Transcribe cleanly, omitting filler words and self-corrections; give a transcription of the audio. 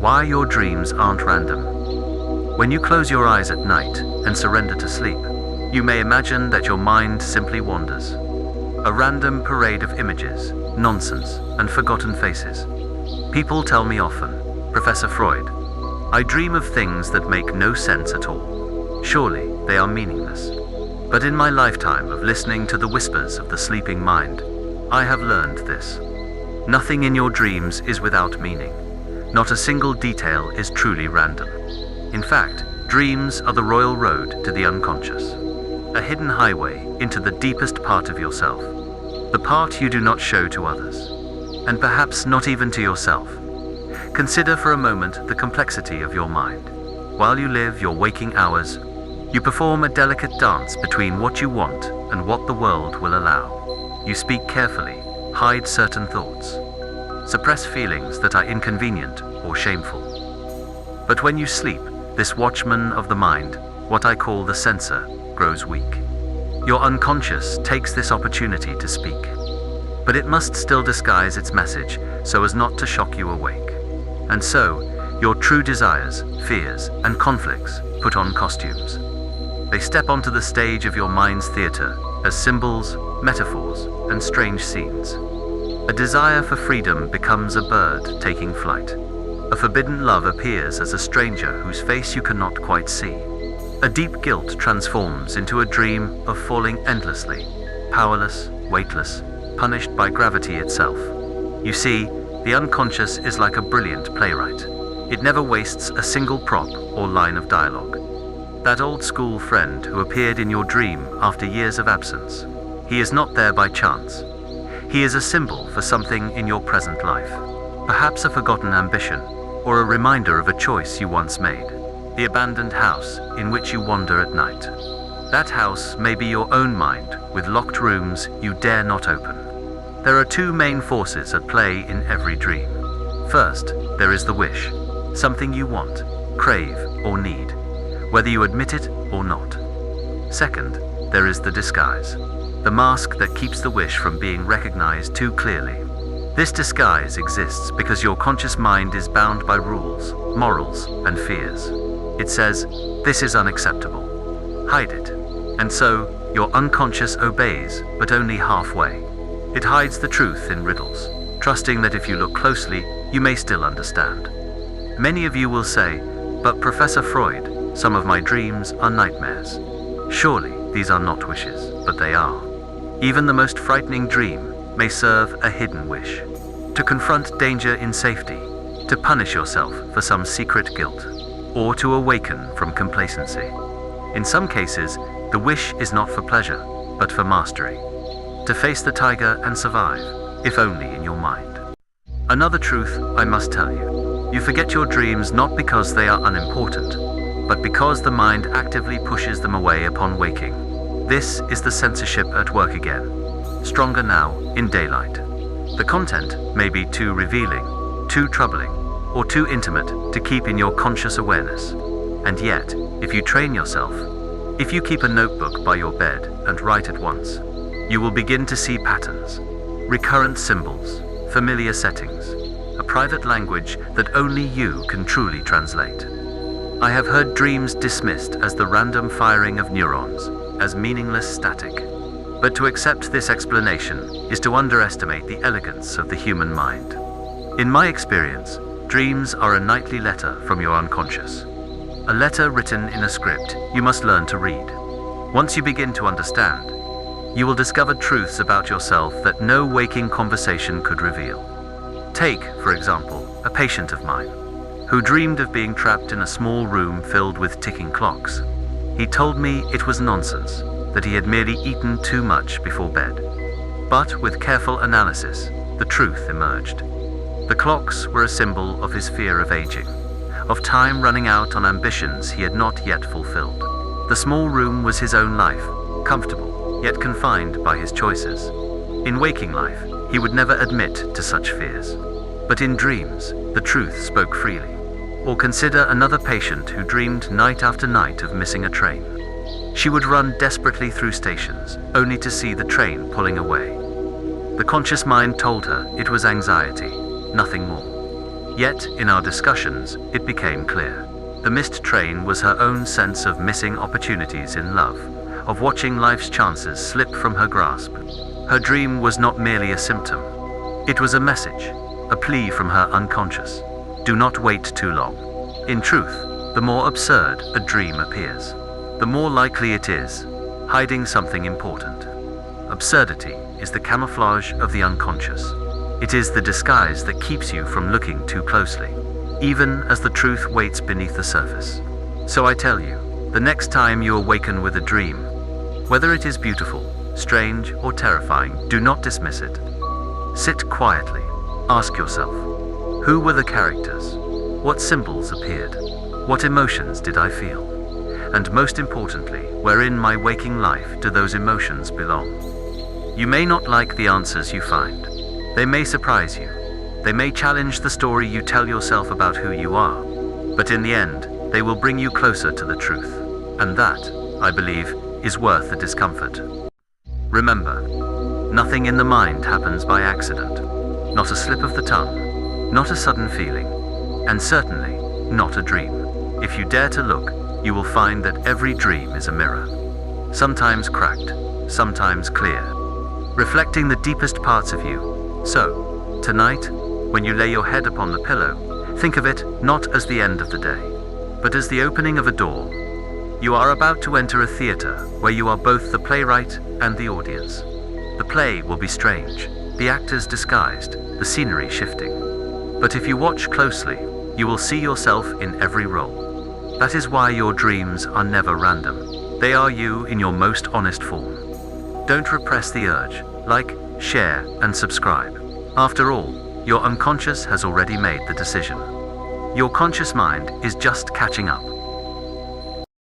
Why your dreams aren't random. When you close your eyes at night and surrender to sleep, you may imagine that your mind simply wanders. A random parade of images, nonsense, and forgotten faces. People tell me often, Professor Freud, I dream of things that make no sense at all. Surely they are meaningless. But in my lifetime of listening to the whispers of the sleeping mind, I have learned this. Nothing in your dreams is without meaning. Not a single detail is truly random. In fact, dreams are the royal road to the unconscious. A hidden highway into the deepest part of yourself. The part you do not show to others. And perhaps not even to yourself. Consider for a moment the complexity of your mind. While you live your waking hours, you perform a delicate dance between what you want and what the world will allow. You speak carefully, hide certain thoughts, suppress feelings that are inconvenient or shameful. But when you sleep, this watchman of the mind, what I call the censor, grows weak. Your unconscious takes this opportunity to speak, but it must still disguise its message so as not to shock you awake. And so, your true desires, fears, and conflicts put on costumes. They step onto the stage of your mind's theater as symbols, metaphors, and strange scenes. A desire for freedom becomes a bird taking flight. A forbidden love appears as a stranger whose face you cannot quite see. A deep guilt transforms into a dream of falling endlessly, powerless, weightless, punished by gravity itself. You see, the unconscious is like a brilliant playwright. It never wastes a single prop or line of dialogue. That old school friend who appeared in your dream after years of absence. He is not there by chance. He is a symbol for something in your present life. Perhaps a forgotten ambition, or a reminder of a choice you once made. The abandoned house in which you wander at night. That house may be your own mind with locked rooms you dare not open. There are two main forces at play in every dream. First, there is the wish, something you want, crave, or need, whether you admit it or not. Second, there is the disguise, the mask that keeps the wish from being recognized too clearly. This disguise exists because your conscious mind is bound by rules, morals, and fears. It says, this is unacceptable. Hide it. And so, your unconscious obeys, but only halfway. It hides the truth in riddles, trusting that if you look closely, you may still understand. Many of you will say, but Professor Freud, some of my dreams are nightmares. Surely these are not wishes, but they are. Even the most frightening dream may serve a hidden wish. To confront danger in safety, to punish yourself for some secret guilt, or to awaken from complacency. In some cases, the wish is not for pleasure, but for mastery. To face the tiger and survive, if only in your mind. Another truth I must tell you. You forget your dreams not because they are unimportant, but because the mind actively pushes them away upon waking. This is the censorship at work again, stronger now in daylight. The content may be too revealing, too troubling, or too intimate to keep in your conscious awareness. And yet, if you train yourself, if you keep a notebook by your bed and write at once, you will begin to see patterns, recurrent symbols, familiar settings, a private language that only you can truly translate. I have heard dreams dismissed as the random firing of neurons, as meaningless static. But to accept this explanation is to underestimate the elegance of the human mind. In my experience, dreams are a nightly letter from your unconscious. A letter written in a script you must learn to read. Once you begin to understand, you will discover truths about yourself that no waking conversation could reveal. Take, for example, a patient of mine, who dreamed of being trapped in a small room filled with ticking clocks. He told me it was nonsense, that he had merely eaten too much before bed. But with careful analysis, the truth emerged. The clocks were a symbol of his fear of aging, of time running out on ambitions he had not yet fulfilled. The small room was his own life, comfortable, yet confined by his choices. In waking life, he would never admit to such fears. But in dreams, the truth spoke freely. Or consider another patient who dreamed night after night of missing a train. She would run desperately through stations, only to see the train pulling away. The conscious mind told her it was anxiety, nothing more. Yet, in our discussions, it became clear. The missed train was her own sense of missing opportunities in love, of watching life's chances slip from her grasp. Her dream was not merely a symptom. It was a message, a plea from her unconscious. Do not wait too long. In truth, the more absurd a dream appears, the more likely it is hiding something important. Absurdity is the camouflage of the unconscious. It is the disguise that keeps you from looking too closely, even as the truth waits beneath the surface. So I tell you, the next time you awaken with a dream, whether it is beautiful, strange, or terrifying, do not dismiss it. Sit quietly. Ask yourself, who were the characters? What symbols appeared? What emotions did I feel? And most importantly, where in my waking life do those emotions belong? You may not like the answers you find. They may surprise you. They may challenge the story you tell yourself about who you are. But in the end, they will bring you closer to the truth. And that, I believe, is worth the discomfort. Remember, nothing in the mind happens by accident. Not a slip of the tongue, not a sudden feeling, and certainly not a dream. If you dare to look, you will find that every dream is a mirror. Sometimes cracked, sometimes clear, reflecting the deepest parts of you. So, tonight, when you lay your head upon the pillow, think of it not as the end of the day, but as the opening of a door. You are about to enter a theater where you are both the playwright and the audience. The play will be strange, the actors disguised, the scenery shifting. But if you watch closely, you will see yourself in every role. That is why your dreams are never random. They are you in your most honest form. Don't repress the urge. Like, share, and subscribe. After all, your unconscious has already made the decision. Your conscious mind is just catching up.